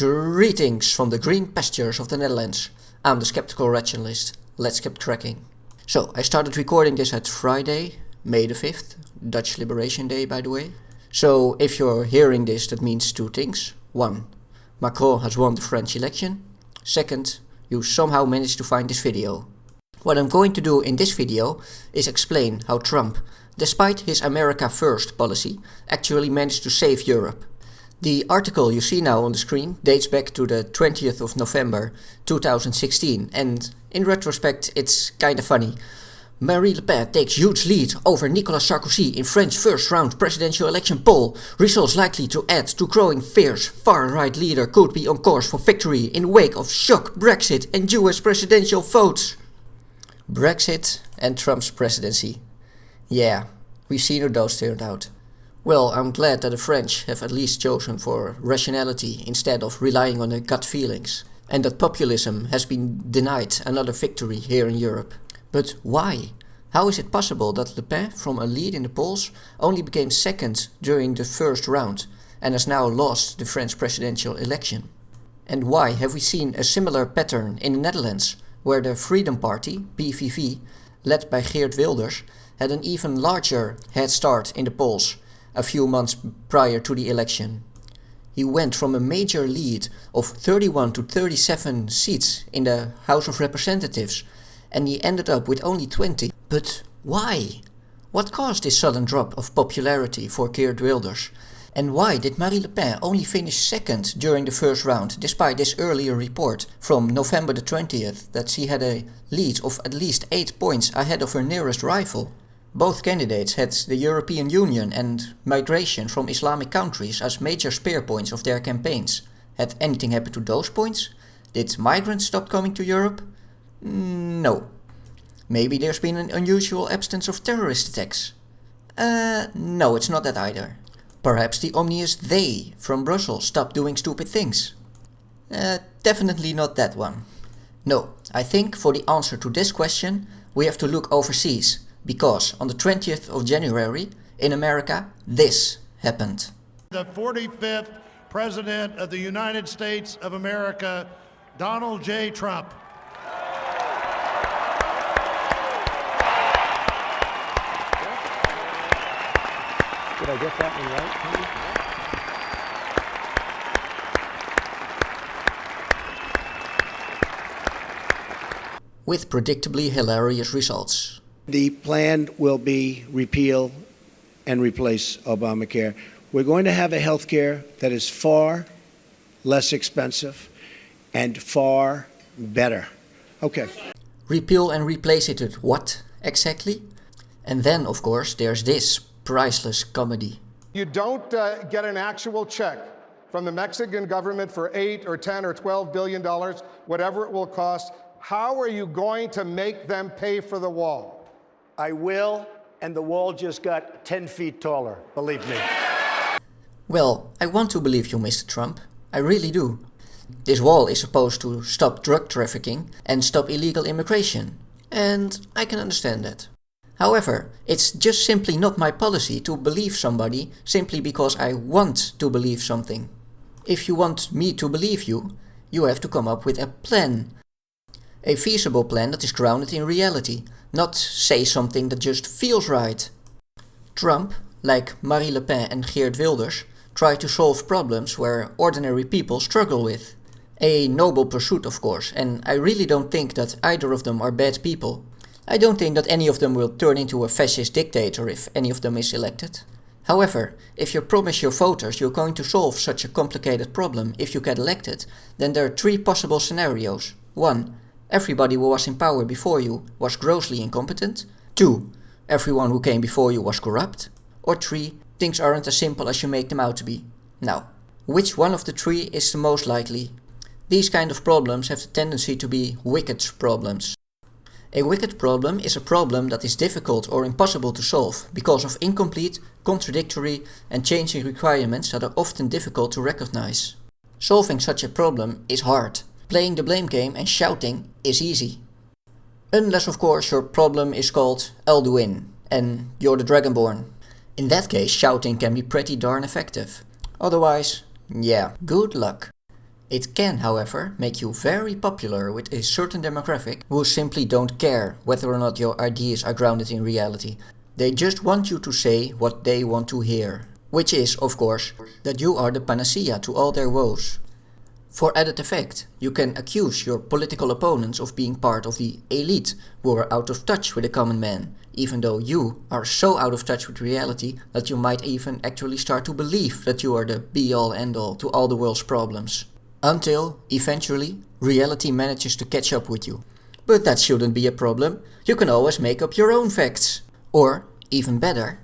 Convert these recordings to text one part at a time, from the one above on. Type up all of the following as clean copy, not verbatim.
Greetings from the green pastures of the Netherlands. I'm the skeptical rationalist. Let's get cracking. So, I started recording this at Friday, May the 5th, Dutch Liberation Day by the way. So, if you're hearing this, that means two things. One, Macron has won the French election. Second, you somehow managed to find this video. What I'm going to do in this video is explain how Trump, despite his America First policy, actually managed to save Europe. The article you see now on the screen dates back to the 20th of November 2016, and in retrospect it's kinda funny. Marine Le Pen takes huge lead over Nicolas Sarkozy in French first round presidential election poll. Results likely to add to growing fears. Far-right leader could be on course for victory in wake of shock Brexit and US presidential votes. Brexit and Trump's presidency. Yeah, we've seen how those turned out. Well, I'm glad that the French have at least chosen for rationality instead of relying on their gut feelings, and that populism has been denied another victory here in Europe. But why? How is it possible that Le Pen, from a lead in the polls, only became second during the first round and has now lost the French presidential election? And why have we seen a similar pattern in the Netherlands, where the Freedom Party, PVV, led by Geert Wilders, had an even larger head start in the polls a few months prior to the election? He went from a major lead of 31 to 37 seats in the House of Representatives, and he ended up with only 20. But why? What caused this sudden drop of popularity for Geert Wilders? And why did Marine Le Pen only finish second during the first round, despite this earlier report from November the 20th that she had a lead of at least 8 points ahead of her nearest rival? Both candidates had the European Union and migration from Islamic countries as major spear points of their campaigns. Had anything happened to those points? Did migrants stop coming to Europe? No. Maybe there's been an unusual absence of terrorist attacks? No, it's not that either. Perhaps the ominous they from Brussels stopped doing stupid things? Definitely not that one. No, I think for the answer to this question we have to look overseas, because on the 20th of January in America this happened. The 45th President of the United States of America, Donald J. Trump. Did I get that one right, Tony? With predictably hilarious results. The plan will be repeal and replace Obamacare. We're going to have a health care that is far less expensive and far better. Okay. Repeal and replace it with what exactly? And then, of course, there's this priceless comedy. You don't get an actual check from the Mexican government for $8 or $10 or $12 billion, whatever it will cost. How are you going to make them pay for the wall? I will, and the wall just got 10 feet taller, believe me. Well, I want to believe you, Mr. Trump. I really do. This wall is supposed to stop drug trafficking and stop illegal immigration, and I can understand that. However, it's just simply not my policy to believe somebody simply because I want to believe something. If you want me to believe you, you have to come up with a plan. A feasible plan that is grounded in reality, not say something that just feels right. Trump, like Marine Le Pen and Geert Wilders, try to solve problems where ordinary people struggle with. A noble pursuit, of course, and I really don't think that either of them are bad people. I don't think that any of them will turn into a fascist dictator if any of them is elected. However, if you promise your voters you're going to solve such a complicated problem if you get elected, then there are 3 possible scenarios. 1. Everybody who was in power before you was grossly incompetent. 2. Everyone who came before you was corrupt. Or 3. Things aren't as simple as you make them out to be. Now, which one of the 3 is the most likely? These kind of problems have the tendency to be wicked problems. A wicked problem is a problem that is difficult or impossible to solve because of incomplete, contradictory and changing requirements that are often difficult to recognize. Solving such a problem is hard. Playing the blame game and shouting is easy. Unless of course your problem is called Alduin and you're the Dragonborn. In that case shouting can be pretty darn effective. Otherwise, yeah, good luck. It can, however, make you very popular with a certain demographic who simply don't care whether or not your ideas are grounded in reality. They just want you to say what they want to hear, which is, of course, that you are the panacea to all their woes. For added effect, you can accuse your political opponents of being part of the elite who are out of touch with the common man, even though you are so out of touch with reality that you might even actually start to believe that you are the be-all end-all to all the world's problems. Until, eventually, reality manages to catch up with you. But that shouldn't be a problem. You can always make up your own facts. Or, even better,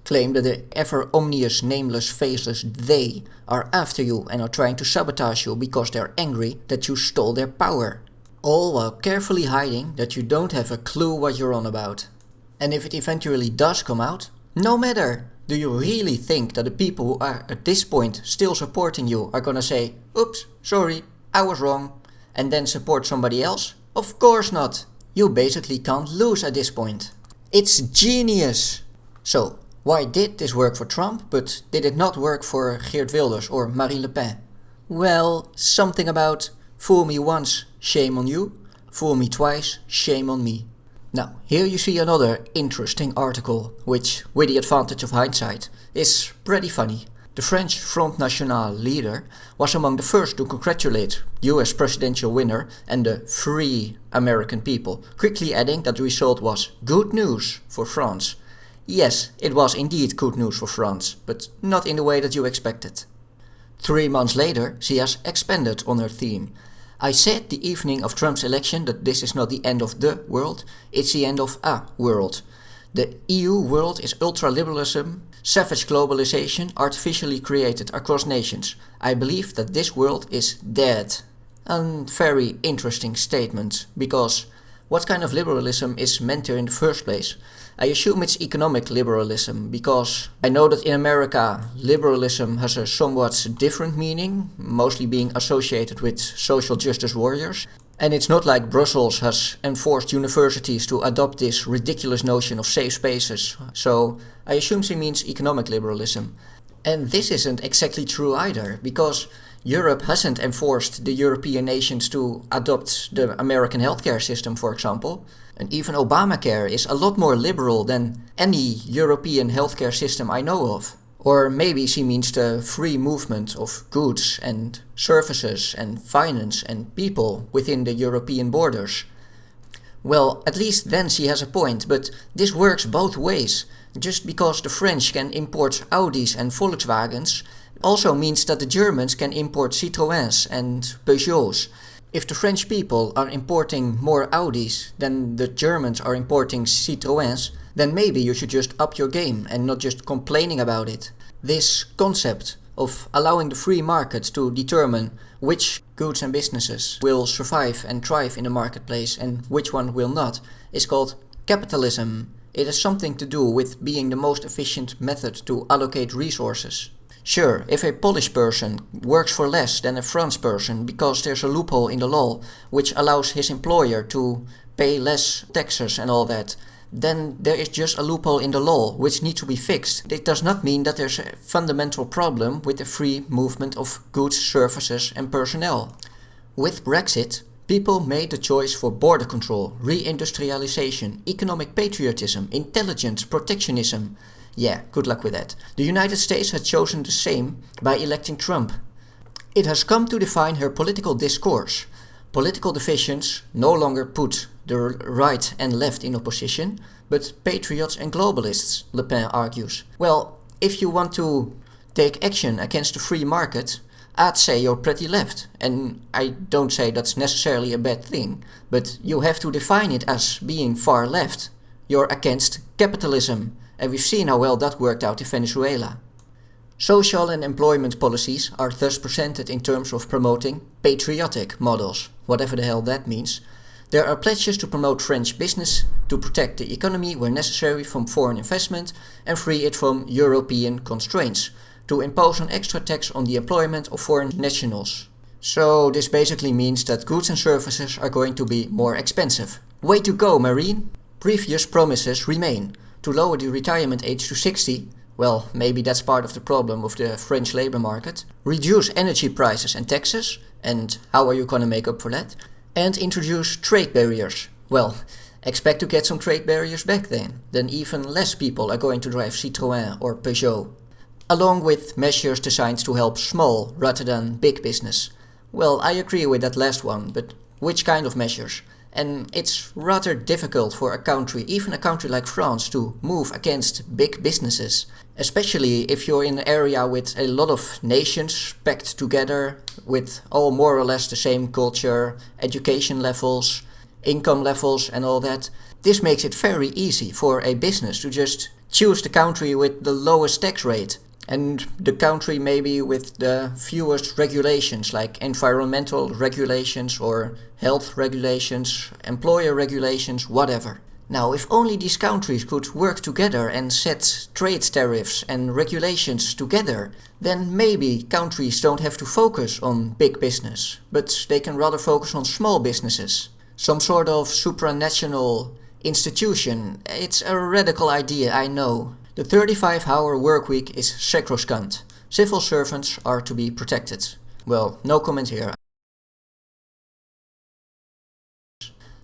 claim that the ever-omnious, nameless, faceless they are after you and are trying to sabotage you because they're angry that you stole their power. All while carefully hiding that you don't have a clue what you're on about. And if it eventually does come out, no matter. Do you really think that the people who are at this point still supporting you are gonna say, "Oops, sorry, I was wrong," and then support somebody else? Of course not. You basically can't lose at this point. It's genius! So, why did this work for Trump, but did it not work for Geert Wilders or Marine Le Pen? Well, something about fool me once, shame on you, fool me twice, shame on me. Now, here you see another interesting article, which, with the advantage of hindsight, is pretty funny. The French Front National leader was among the first to congratulate US presidential winner and the free American people, quickly adding that the result was good news for France. Yes, it was indeed good news for France, but not in the way that you expected. 3 months later, she has expanded on her theme. I said the evening of Trump's election that this is not the end of the world, it's the end of a world. The EU world is ultraliberalism, savage globalization artificially created across nations. I believe that this world is dead. A very interesting statement, because what kind of liberalism is meant here in the first place? I assume it's economic liberalism, because I know that in America liberalism has a somewhat different meaning, mostly being associated with social justice warriors. And it's not like Brussels has enforced universities to adopt this ridiculous notion of safe spaces, so I assume she means economic liberalism. And this isn't exactly true either, because Europe hasn't enforced the European nations to adopt the American healthcare system, for example. And even Obamacare is a lot more liberal than any European healthcare system I know of. Or maybe she means the free movement of goods and services and finance and people within the European borders. Well, at least then she has a point, but this works both ways. Just because the French can import Audis and Volkswagens also means that the Germans can import Citroëns and Peugeots. If the French people are importing more Audis than the Germans are importing Citroëns, then maybe you should just up your game and not just complaining about it. This concept of allowing the free market to determine which goods and businesses will survive and thrive in the marketplace and which one will not is called capitalism. It has something to do with being the most efficient method to allocate resources. Sure, if a Polish person works for less than a French person because there's a loophole in the law which allows his employer to pay less taxes and all that, then there is just a loophole in the law which needs to be fixed. It does not mean that there's a fundamental problem with the free movement of goods, services and personnel. With Brexit, people made the choice for border control, reindustrialization, economic patriotism, intelligence, protectionism. Yeah, good luck with that. The United States has chosen the same by electing Trump. It has come to define her political discourse. Political divisions no longer put the right and left in opposition, but patriots and globalists, Le Pen argues. Well, if you want to take action against the free market, I'd say you're pretty left. And I don't say that's necessarily a bad thing, but you have to define it as being far left. You're against capitalism. And we've seen how well that worked out in Venezuela. Social and employment policies are thus presented in terms of promoting patriotic models, whatever the hell that means. There are pledges to promote French business, to protect the economy where necessary from foreign investment and free it from European constraints, to impose an extra tax on the employment of foreign nationals. So this basically means that goods and services are going to be more expensive. Way to go, Marine! Previous promises remain. To lower the retirement age to 60, well, maybe that's part of the problem of the French labor market, reduce energy prices and taxes, And how are you gonna make up for that? And introduce trade barriers. Well, expect to get some trade barriers back then even less people are going to drive Citroën or Peugeot. Along with measures designed to help small rather than big business. Well, I agree with that last one, but which kind of measures? And it's rather difficult for a country, even a country like France, to move against big businesses. Especially if you're in an area with a lot of nations packed together, with all more or less the same culture, education levels, income levels and all that. This makes it very easy for a business to just choose the country with the lowest tax rate. And the country maybe with the fewest regulations, like environmental regulations or health regulations, employer regulations, whatever. Now, if only these countries could work together and set trade tariffs and regulations together, then maybe countries don't have to focus on big business, but they can rather focus on small businesses. Some sort of supranational institution. It's a radical idea, I know. The 35-hour workweek is sacrosanct. Civil servants are to be protected. Well, no comment here.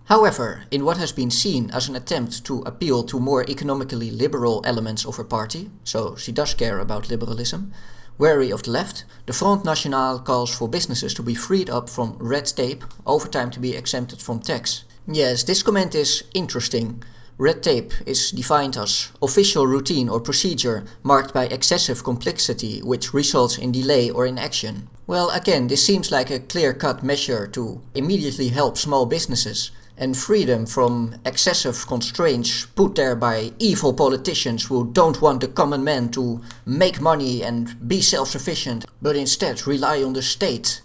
However, in what has been seen as an attempt to appeal to more economically liberal elements of her party, so she does care about liberalism, wary of the left, the Front National calls for businesses to be freed up from red tape, overtime to be exempted from tax. Yes, this comment is interesting. Red tape is defined as official routine or procedure marked by excessive complexity which results in delay or inaction. Well, again, this seems like a clear-cut measure to immediately help small businesses and free them from excessive constraints put there by evil politicians who don't want the common man to make money and be self-sufficient, but instead rely on the state.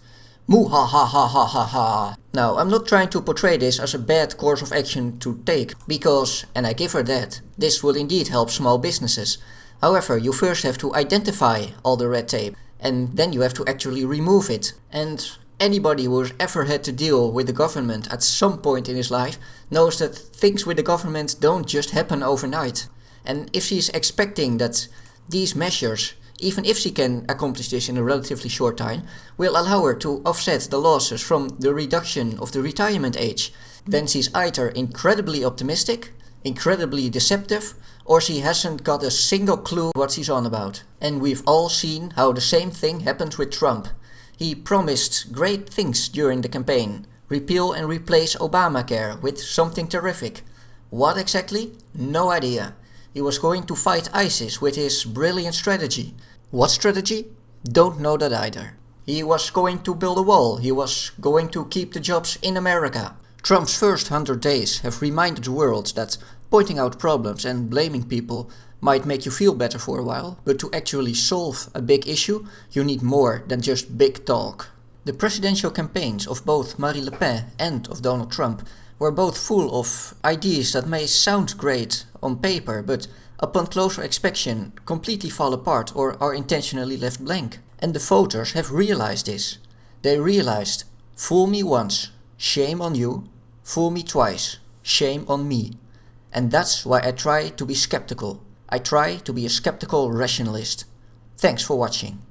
Moo-ha-ha-ha-ha-ha-ha. Now, I'm not trying to portray this as a bad course of action to take, because, and I give her that, this will indeed help small businesses. However, you first have to identify all the red tape, and then you have to actually remove it. And anybody who has ever had to deal with the government at some point in his life knows that things with the government don't just happen overnight. And if she's expecting that these measures, even if she can accomplish this in a relatively short time, will allow her to offset the losses from the reduction of the retirement age, then she's either incredibly optimistic, incredibly deceptive, or she hasn't got a single clue what she's on about. And we've all seen how the same thing happened with Trump. He promised great things during the campaign. Repeal and replace Obamacare with something terrific. What exactly? No idea. He was going to fight ISIS with his brilliant strategy. What strategy? Don't know that either. He was going to build a wall. He was going to keep the jobs in America. Trump's first 100 days have reminded the world that pointing out problems and blaming people might make you feel better for a while, but to actually solve a big issue, you need more than just big talk. The presidential campaigns of both Marine Le Pen and of Donald Trump were both full of ideas that may sound great on paper, but upon closer inspection completely fall apart or are intentionally left blank. And the voters have realized this. They realized, fool me once, shame on you, fool me twice, shame on me. And that's why I try to be skeptical. I try to be a skeptical rationalist. Thanks for watching.